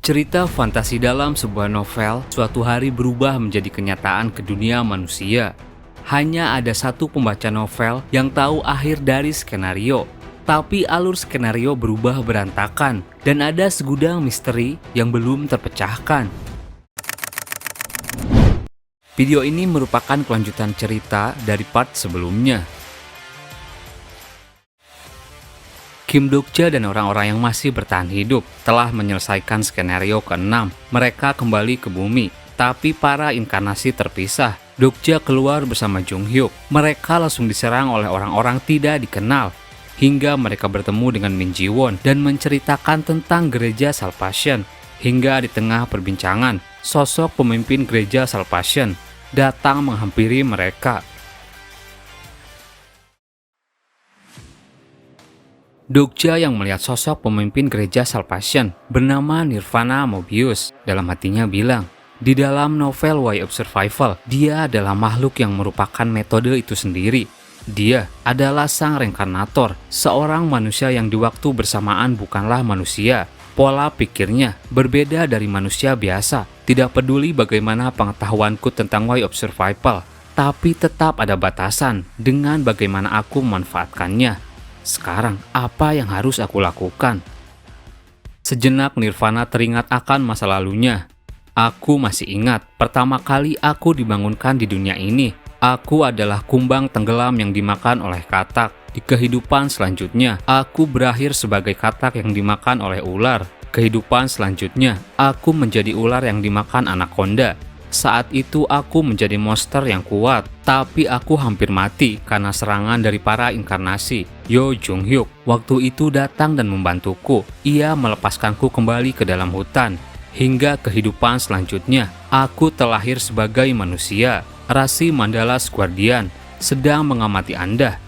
Cerita fantasi dalam sebuah novel suatu hari berubah menjadi kenyataan ke dunia manusia. Hanya ada satu pembaca novel yang tahu akhir dari skenario, tapi alur skenario berubah berantakan dan ada segudang misteri yang belum terpecahkan. Video ini merupakan kelanjutan cerita dari part sebelumnya. Kim Dokja dan orang-orang yang masih bertahan hidup telah menyelesaikan skenario ke-6. Mereka kembali ke bumi, tapi para inkarnasi terpisah. Dokja keluar bersama Jung Hyuk. Mereka langsung diserang oleh orang-orang tidak dikenal, hingga mereka bertemu dengan Min Ji Won dan menceritakan tentang gereja Salvation. Hingga di tengah perbincangan, sosok pemimpin gereja Salvation datang menghampiri mereka. Dokja yang melihat sosok pemimpin gereja Salvation bernama Nirvana Mobius dalam hatinya bilang, di dalam novel Way of Survival, dia adalah makhluk yang merupakan metode itu sendiri. Dia adalah sang reinkarnator, seorang manusia yang di waktu bersamaan bukanlah manusia. Pola pikirnya berbeda dari manusia biasa, tidak peduli bagaimana pengetahuanku tentang Way of Survival, tapi tetap ada batasan dengan bagaimana aku memanfaatkannya. Sekarang, apa yang harus aku lakukan? Sejenak Nirvana teringat akan masa lalunya. Aku masih ingat, pertama kali aku dibangunkan di dunia ini. Aku adalah kumbang tenggelam yang dimakan oleh katak. Di kehidupan selanjutnya, aku berakhir sebagai katak yang dimakan oleh ular. Kehidupan selanjutnya, aku menjadi ular yang dimakan anaconda. Saat itu aku menjadi monster yang kuat, tapi aku hampir mati karena serangan dari para inkarnasi. Yo Jung Hyuk waktu itu datang dan membantuku. Ia melepaskanku kembali ke dalam hutan. Hingga kehidupan selanjutnya, aku terlahir sebagai manusia. Rasi Mandalas Guardian sedang mengamati Anda.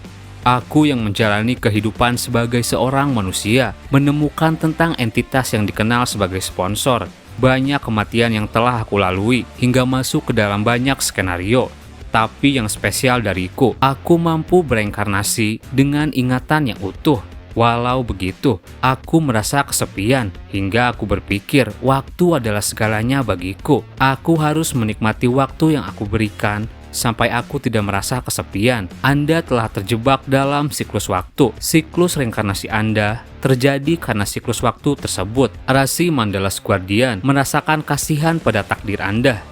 Aku yang menjalani kehidupan sebagai seorang manusia, menemukan tentang entitas yang dikenal sebagai sponsor. Banyak kematian yang telah aku lalui hingga masuk ke dalam banyak skenario. Tapi yang spesial dariku, aku mampu bereinkarnasi dengan ingatan yang utuh. Walau begitu, aku merasa kesepian hingga aku berpikir waktu adalah segalanya bagiku. Aku harus menikmati waktu yang aku berikan sampai aku tidak merasa kesepian. Anda telah terjebak dalam siklus waktu. Siklus reinkarnasi Anda terjadi karena siklus waktu tersebut. Rasi Mandalas Guardian merasakan kasihan pada takdir Anda.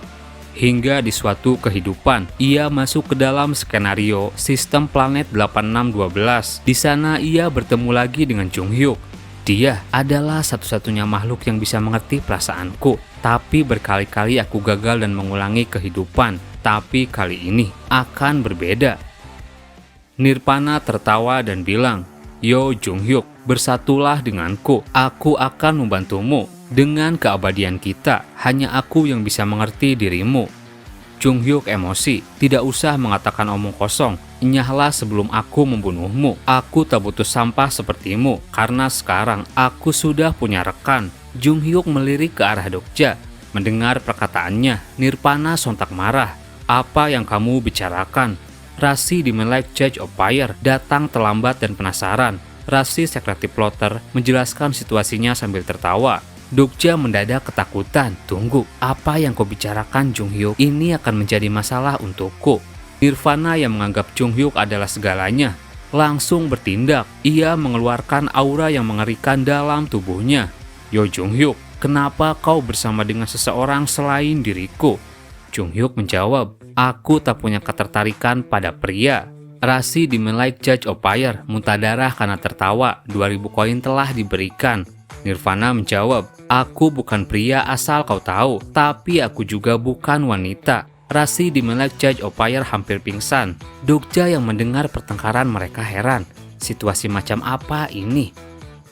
Hingga di suatu kehidupan, ia masuk ke dalam skenario sistem planet 8612. Di sana ia bertemu lagi dengan Jung Hyuk. Dia adalah satu-satunya makhluk yang bisa mengerti perasaanku. Tapi berkali-kali aku gagal dan mengulangi kehidupan. Tapi kali ini akan berbeda. Nirvana tertawa dan bilang, Yo Jung Hyuk, bersatulah denganku. Aku akan membantumu. Dengan keabadian kita, hanya aku yang bisa mengerti dirimu. Jung Hyuk emosi, tidak usah mengatakan omong kosong. Enyahlah sebelum aku membunuhmu. Aku tak butuh sampah sepertimu, karena sekarang aku sudah punya rekan. Jung Hyuk melirik ke arah Dokja. Mendengar perkataannya, Nirvana sontak marah. Apa yang kamu bicarakan? Rasi Demon Lake Judge of Fire datang terlambat dan penasaran. Rasi Secretive Plotter menjelaskan situasinya sambil tertawa. Dokja mendadak ketakutan. Tunggu, apa yang kau bicarakan Jung Hyuk? Ini akan menjadi masalah untukku. Nirvana yang menganggap Jung Hyuk adalah segalanya langsung bertindak. Ia mengeluarkan aura yang mengerikan dalam tubuhnya. Yo Jung Hyuk, kenapa kau bersama dengan seseorang selain diriku? Jung Hyuk menjawab, aku tak punya ketertarikan pada pria. Rasi Demon Lake Judge of Fire muntah darah karena tertawa. 2000 koin telah diberikan. Nirvana menjawab, aku bukan pria asal kau tahu, tapi aku juga bukan wanita. Rasi Demon Lake Judge of Fire hampir pingsan. Dokja yang mendengar pertengkaran mereka heran. Situasi macam apa ini?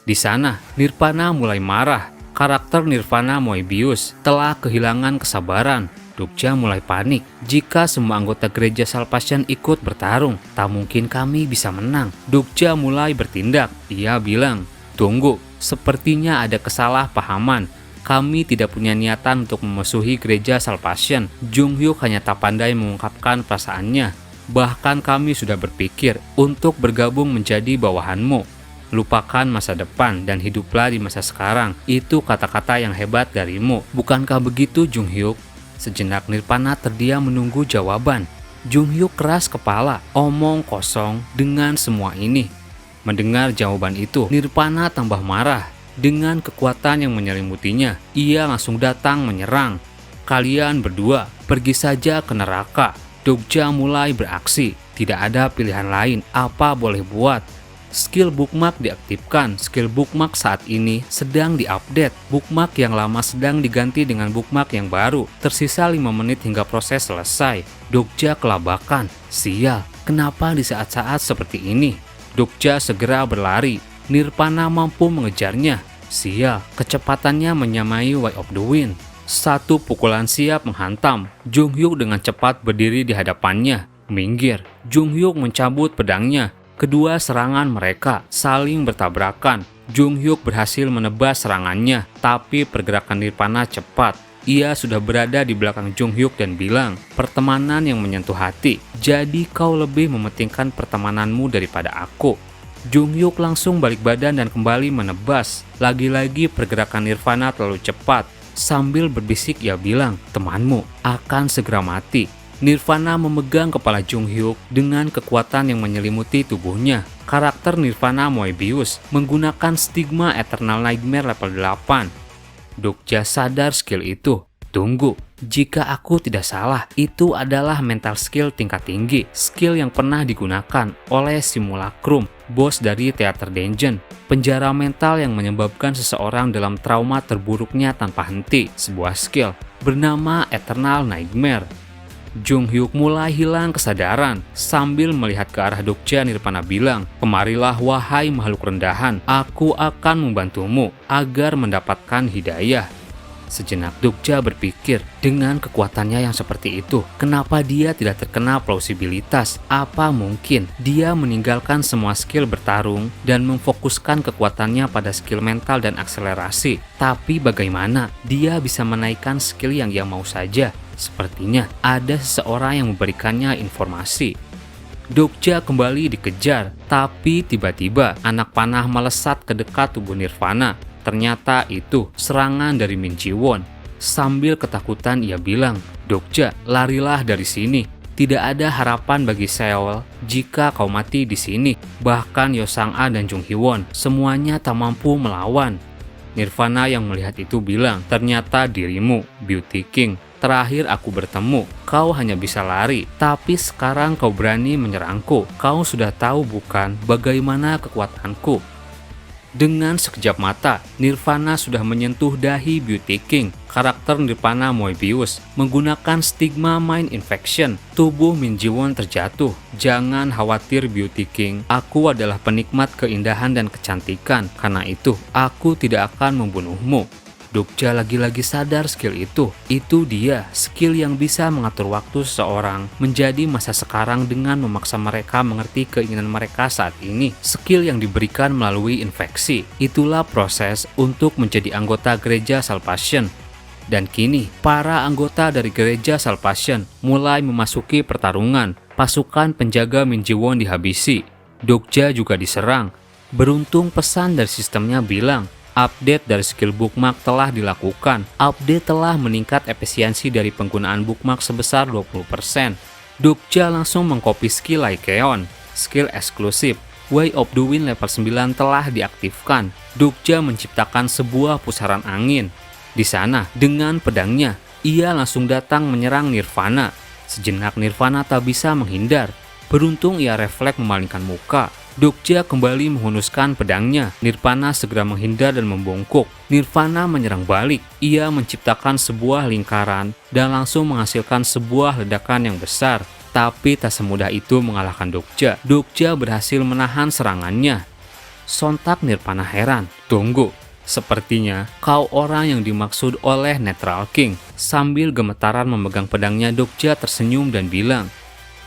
Di sana, Nirvana mulai marah. Karakter Nirvana Moebius telah kehilangan kesabaran. Dokja mulai panik. Jika semua anggota gereja Salvation ikut bertarung, tak mungkin kami bisa menang. Dokja mulai bertindak. Ia bilang, tunggu, sepertinya ada kesalahpahaman. Kami tidak punya niatan untuk memusuhi gereja Salvation. Jung Hyuk hanya tak pandai mengungkapkan perasaannya. Bahkan kami sudah berpikir untuk bergabung menjadi bawahanmu. Lupakan masa depan dan hiduplah di masa sekarang. Itu kata-kata yang hebat darimu. Bukankah begitu, Jung Hyuk? Sejenak Nirvana terdiam menunggu jawaban. Jung Hyuk keras kepala, omong kosong dengan semua ini. Mendengar jawaban itu, Nirvana tambah marah. Dengan kekuatan yang menyelimutinya, ia langsung datang menyerang. Kalian berdua, pergi saja ke neraka. Dokja mulai beraksi. Tidak ada pilihan lain, apa boleh buat. Skill bookmark diaktifkan. Skill bookmark saat ini sedang diupdate. Bookmark yang lama sedang diganti dengan bookmark yang baru. Tersisa 5 menit hingga proses selesai. Dokja kelabakan. Sial, kenapa di saat-saat seperti ini? Dokja segera berlari. Nirvana mampu mengejarnya. Sial, kecepatannya menyamai Way of the Wind. Satu pukulan siap menghantam. Jung Hyuk dengan cepat berdiri di hadapannya. Minggir. Jung Hyuk mencabut pedangnya. Kedua serangan mereka saling bertabrakan. Jung Hyuk berhasil menebas serangannya, tapi pergerakan Nirvana cepat. Ia sudah berada di belakang Jung Hyuk dan bilang, pertemanan yang menyentuh hati, jadi kau lebih mementingkan pertemananmu daripada aku. Jung Hyuk langsung balik badan dan kembali menebas. Lagi-lagi pergerakan Nirvana terlalu cepat. Sambil berbisik ia bilang, temanmu akan segera mati. Nirvana memegang kepala Jung Hyuk dengan kekuatan yang menyelimuti tubuhnya. Karakter Nirvana Moebius menggunakan stigma Eternal Nightmare level 8. Dokja sadar skill itu. Tunggu, jika aku tidak salah, itu adalah mental skill tingkat tinggi. Skill yang pernah digunakan oleh Simulacrum, bos dari Theater Dungeon. Penjara mental yang menyebabkan seseorang dalam trauma terburuknya tanpa henti. Sebuah skill bernama Eternal Nightmare. Jung Hyuk mulai hilang kesadaran. Sambil melihat ke arah Dokja, Nirvana bilang, kemarilah wahai makhluk rendahan, aku akan membantumu agar mendapatkan hidayah. Sejenak Dokja berpikir, dengan kekuatannya yang seperti itu, kenapa dia tidak terkena plausibilitas? Apa mungkin dia meninggalkan semua skill bertarung dan memfokuskan kekuatannya pada skill mental dan akselerasi? Tapi bagaimana dia bisa menaikkan skill yang ia mau saja? Sepertinya ada seseorang yang memberikannya informasi. Dokja kembali dikejar, tapi tiba-tiba anak panah melesat ke dekat tubuh Nirvana. Ternyata itu serangan dari Min Ji-won. Sambil ketakutan ia bilang, Dokja, larilah dari sini. Tidak ada harapan bagi Seol jika kau mati di sini. Bahkan Yo Sang-a dan Jung Hee-won semuanya tak mampu melawan. Nirvana yang melihat itu bilang, ternyata dirimu, Beauty King. Terakhir aku bertemu, kau hanya bisa lari, tapi sekarang kau berani menyerangku. Kau sudah tahu bukan bagaimana kekuatanku? Dengan sekejap mata, Nirvana sudah menyentuh dahi Beauty King. Karakter Nirvana Moebius menggunakan stigma Mind Infection. Tubuh Min Ji-won terjatuh. Jangan khawatir Beauty King, aku adalah penikmat keindahan dan kecantikan. Karena itu, aku tidak akan membunuhmu. Dokja lagi-lagi sadar skill itu. Itu dia, skill yang bisa mengatur waktu seseorang menjadi masa sekarang dengan memaksa mereka mengerti keinginan mereka saat ini. Skill yang diberikan melalui infeksi. Itulah proses untuk menjadi anggota gereja Salvation. Dan kini, para anggota dari gereja Salvation mulai memasuki pertarungan. Pasukan penjaga Min Ji-won dihabisi. Dokja juga diserang. Beruntung pesan dari sistemnya bilang, update dari skill bookmark telah dilakukan. Update telah meningkat efisiensi dari penggunaan bookmark sebesar 20%. Dokja langsung mengcopy skill Lycaon, skill eksklusif. Way of the Wind level 9 telah diaktifkan. Dokja menciptakan sebuah pusaran angin. Di sana, dengan pedangnya, ia langsung datang menyerang Nirvana. Sejenak Nirvana tak bisa menghindar. Beruntung ia refleks memalingkan muka. Dokja kembali menghunuskan pedangnya. Nirvana segera menghindar dan membungkuk. Nirvana menyerang balik. Ia menciptakan sebuah lingkaran dan langsung menghasilkan sebuah ledakan yang besar. Tapi tak semudah itu mengalahkan Dokja. Dokja berhasil menahan serangannya. Sontak Nirvana heran. Tunggu, sepertinya kau orang yang dimaksud oleh Neutral King. Sambil gemetaran memegang pedangnya, Dokja tersenyum dan bilang,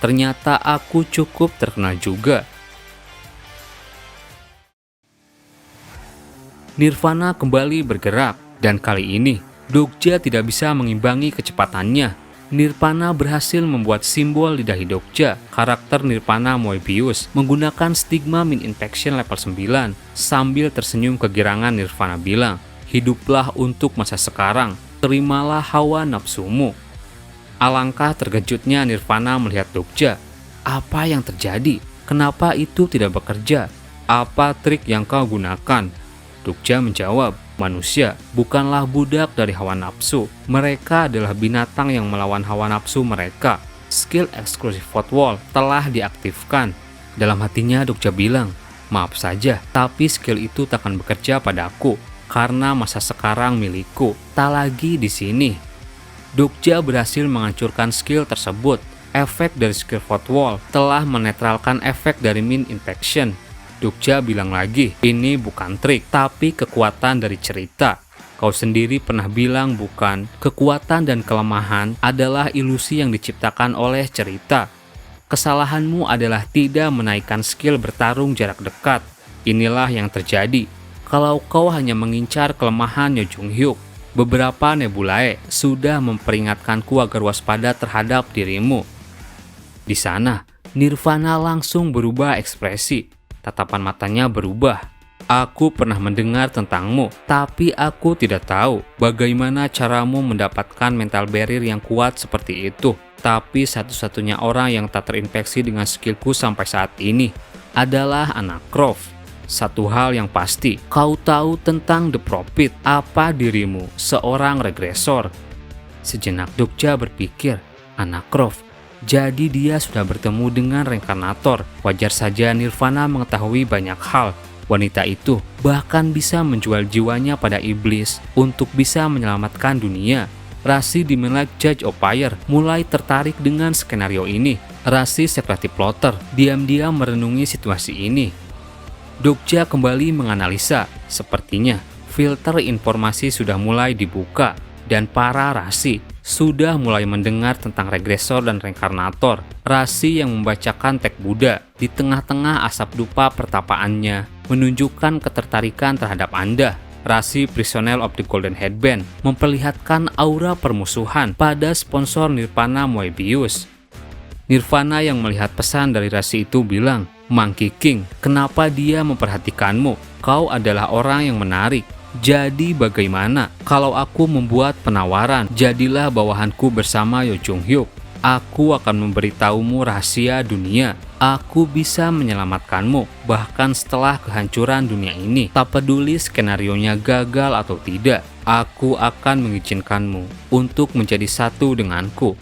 ternyata aku cukup terkenal juga. Nirvana kembali bergerak, dan kali ini Dokja tidak bisa mengimbangi kecepatannya. Nirvana berhasil membuat simbol di dahi Dokja. Karakter Nirvana Moebius menggunakan stigma min infection level 9. Sambil tersenyum kegirangan, Nirvana bilang, "Hiduplah untuk masa sekarang, terimalah hawa nafsumu." Alangkah terkejutnya Nirvana melihat Dokja. "Apa yang terjadi? Kenapa itu tidak bekerja? Apa trik yang kau gunakan?" Dokja menjawab, "Manusia bukanlah budak dari hawa nafsu. Mereka adalah binatang yang melawan hawa nafsu mereka. Skill eksklusif Footwall telah diaktifkan." Dalam hatinya Dokja bilang, "Maaf saja, tapi skill itu takkan bekerja padaku karena masa sekarang milikku, tak lagi di sini." Dokja berhasil menghancurkan skill tersebut. Efek dari skill Footwall telah menetralkan efek dari min infection. Dokja bilang lagi, "Ini bukan trik, tapi kekuatan dari cerita. Kau sendiri pernah bilang bukan, kekuatan dan kelemahan adalah ilusi yang diciptakan oleh cerita. Kesalahanmu adalah tidak menaikkan skill bertarung jarak dekat. Inilah yang terjadi kalau kau hanya mengincar kelemahan Yo Jung Hyuk. Beberapa nebulae sudah memperingatkanku agar waspada terhadap dirimu." Di sana, Nirvana langsung berubah ekspresi. Tatapan matanya berubah. "Aku pernah mendengar tentangmu, tapi aku tidak tahu bagaimana caramu mendapatkan mental barrier yang kuat seperti itu. Tapi satu-satunya orang yang tak terinfeksi dengan skillku sampai saat ini adalah anak Croft. Satu hal yang pasti, kau tahu tentang The Prophet. Apa dirimu seorang regresor?" Sejenak Dokja berpikir, anak Croft. Jadi dia sudah bertemu dengan reinkarnator. Wajar saja Nirvana mengetahui banyak hal. Wanita itu bahkan bisa menjual jiwanya pada iblis untuk bisa menyelamatkan dunia. Rasi di Moonlight Judge of Fire mulai tertarik dengan skenario ini. Rasi seperti plotter diam-diam merenungi situasi ini. Dokja kembali menganalisa. Sepertinya filter informasi sudah mulai dibuka dan para rasi sudah mulai mendengar tentang regresor dan reinkarnator. Rasi yang membacakan teks Buddha di tengah-tengah asap dupa pertapaannya menunjukkan ketertarikan terhadap Anda. Rasi Prisoner of the Golden Headband memperlihatkan aura permusuhan pada sponsor Nirvana Moebius. Nirvana yang melihat pesan dari rasi itu bilang, "Monkey King, kenapa dia memperhatikanmu? Kau adalah orang yang menarik. Jadi bagaimana kalau aku membuat penawaran? Jadilah bawahanku bersama Yo Jung Hyuk. Aku akan memberitahumu rahasia dunia. Aku bisa menyelamatkanmu bahkan setelah kehancuran dunia ini. Tak peduli skenarionya gagal atau tidak, aku akan mengizinkanmu untuk menjadi satu denganku."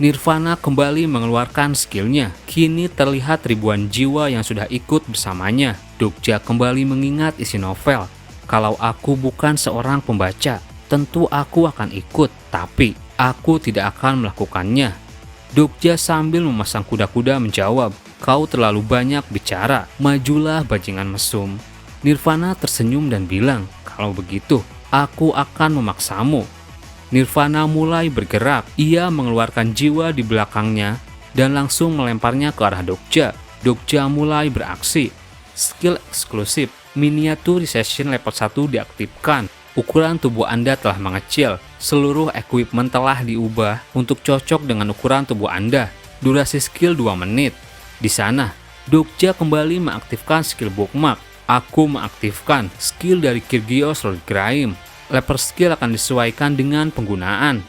Nirvana kembali mengeluarkan skillnya. Kini terlihat ribuan jiwa yang sudah ikut bersamanya. Dokja kembali mengingat isi novel. "Kalau aku bukan seorang pembaca, tentu aku akan ikut, tapi aku tidak akan melakukannya." Dokja sambil memasang kuda-kuda menjawab, "Kau terlalu banyak bicara, majulah bajingan mesum." Nirvana tersenyum dan bilang, "Kalau begitu, aku akan memaksamu." Nirvana mulai bergerak. Ia mengeluarkan jiwa di belakangnya dan langsung melemparnya ke arah Dokja. Dokja mulai beraksi. Skill eksklusif Miniaturization level 1 diaktifkan. Ukuran tubuh Anda telah mengecil. Seluruh equipment telah diubah untuk cocok dengan ukuran tubuh Anda. Durasi skill 2 menit. Di sana, Dokja kembali mengaktifkan skill bookmark. Aku mengaktifkan skill dari Kyrgios Lord Grime. Level skill akan disesuaikan dengan penggunaan.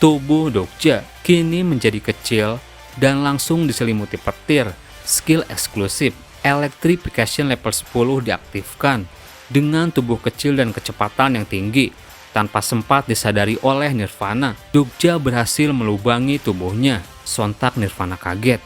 Tubuh Dokja kini menjadi kecil dan langsung diselimuti petir. Skill eksklusif Electrification level 10 diaktifkan. Dengan tubuh kecil dan kecepatan yang tinggi, tanpa sempat disadari oleh Nirvana, Dokja berhasil melubangi tubuhnya. Sontak Nirvana kaget.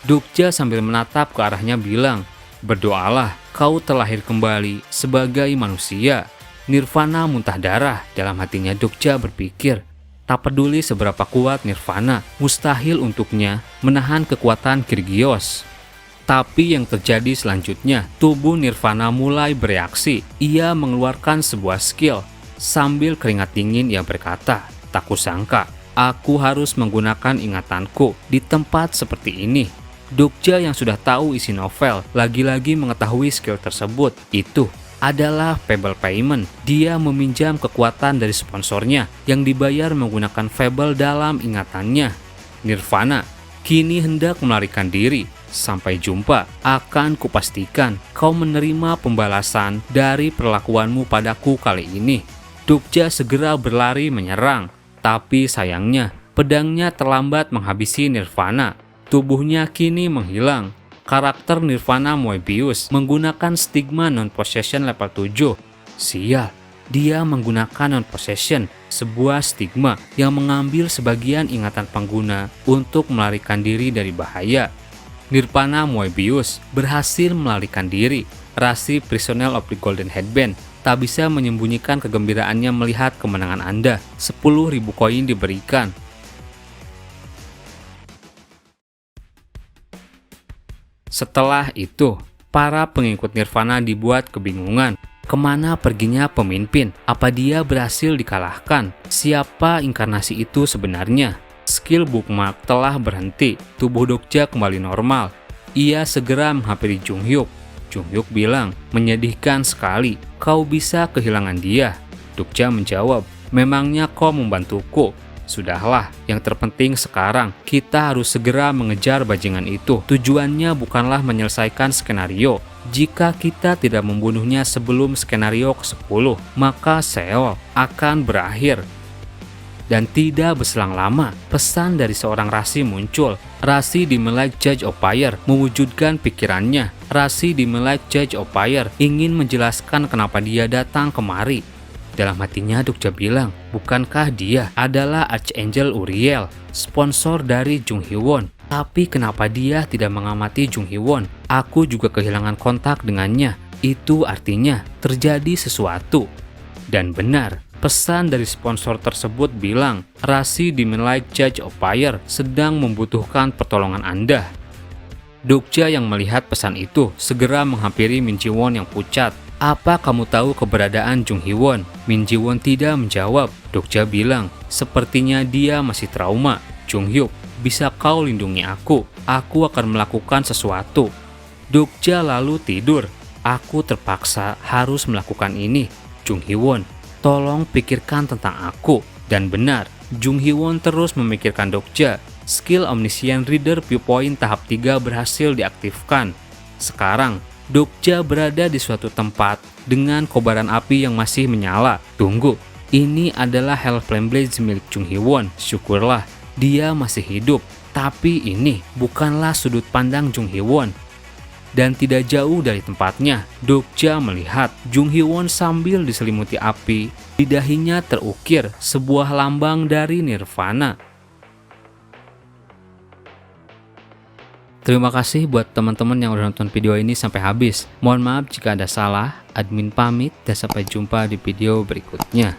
Dokja sambil menatap ke arahnya bilang, "Berdoalah, kau terlahir kembali sebagai manusia." Nirvana muntah darah. Dalam hatinya Dokja berpikir, tak peduli seberapa kuat Nirvana, mustahil untuknya menahan kekuatan Kyrgios. Tapi yang terjadi selanjutnya, tubuh Nirvana mulai bereaksi. Ia mengeluarkan sebuah skill. Sambil keringat dingin ia berkata, "Tak kusangka, aku harus menggunakan ingatanku di tempat seperti ini." Dokja yang sudah tahu isi novel, lagi-lagi mengetahui skill tersebut. Itu adalah Fable Payment. Dia meminjam kekuatan dari sponsornya yang dibayar menggunakan Fable dalam ingatannya. Nirvana kini hendak melarikan diri. Sampai jumpa, akan kupastikan kau menerima pembalasan dari perlakuanmu padaku kali ini. Dokja segera berlari menyerang, tapi sayangnya pedangnya terlambat menghabisi Nirvana. Tubuhnya kini menghilang. Karakter Nirvana Moebius menggunakan stigma non-possession level 7. Sial, dia menggunakan non-possession, sebuah stigma yang mengambil sebagian ingatan pengguna untuk melarikan diri dari bahaya. Nirvana Moebius berhasil melarikan diri. Rasi Prisoner of the Golden Headband tak bisa menyembunyikan kegembiraannya melihat kemenangan Anda. 10.000 koin diberikan. Setelah itu, para pengikut Nirvana dibuat kebingungan. Kemana perginya pemimpin? Apa dia berhasil dikalahkan? Siapa inkarnasi itu sebenarnya? Skill bookmark telah berhenti. Tubuh Dokja kembali normal. Ia segera menghampiri Junghyuk. Junghyuk bilang, menyedihkan sekali. Kau bisa kehilangan dia. Dokja menjawab, memangnya kau membantuku? Sudahlah, yang terpenting sekarang kita harus segera mengejar bajingan itu. Tujuannya bukanlah menyelesaikan skenario. Jika kita tidak membunuhnya sebelum skenario ke-10, maka Seoul akan berakhir. Dan tidak berselang lama, pesan dari seorang Rasi muncul. Rasi Demon-like Judge of Fire mewujudkan pikirannya. Rasi Demon-like Judge of Fire ingin menjelaskan kenapa dia datang kemari. Dalam hatinya Dokja bilang, bukankah dia adalah Archangel Uriel, sponsor dari Jung Hee-won? Tapi kenapa dia tidak mengamati Jung Hee-won? Aku juga kehilangan kontak dengannya. Itu artinya terjadi sesuatu. Dan benar, pesan dari sponsor tersebut bilang, Rasi Demon-like Judge of Fire sedang membutuhkan pertolongan Anda. Dokja yang melihat pesan itu segera menghampiri Min Ji-won yang pucat. Apa kamu tahu keberadaan Jung Hee-won? Min Ji-won tidak menjawab. Dokja bilang, sepertinya dia masih trauma. Junghyuk, bisa kau lindungi aku? Aku akan melakukan sesuatu. Dokja lalu tidur. Aku terpaksa harus melakukan ini. Jung Hee-won, tolong pikirkan tentang aku. Dan benar, Jung Hee-won terus memikirkan Dokja. Skill Omniscient Reader Viewpoint tahap 3 berhasil diaktifkan. Sekarang, Dokja berada di suatu tempat dengan kobaran api yang masih menyala. Tunggu, ini adalah Hell Flame Blades milik Jung Hee-won. Syukurlah, dia masih hidup. Tapi ini bukanlah sudut pandang Jung Hee-won. Dan tidak jauh dari tempatnya, Dokja melihat Jung Hee-won sambil diselimuti api. Di dahinya terukir sebuah lambang dari Nirvana. Terima kasih buat teman-teman yang udah nonton video ini sampai habis. Mohon maaf jika ada salah, admin pamit dan sampai jumpa di video berikutnya.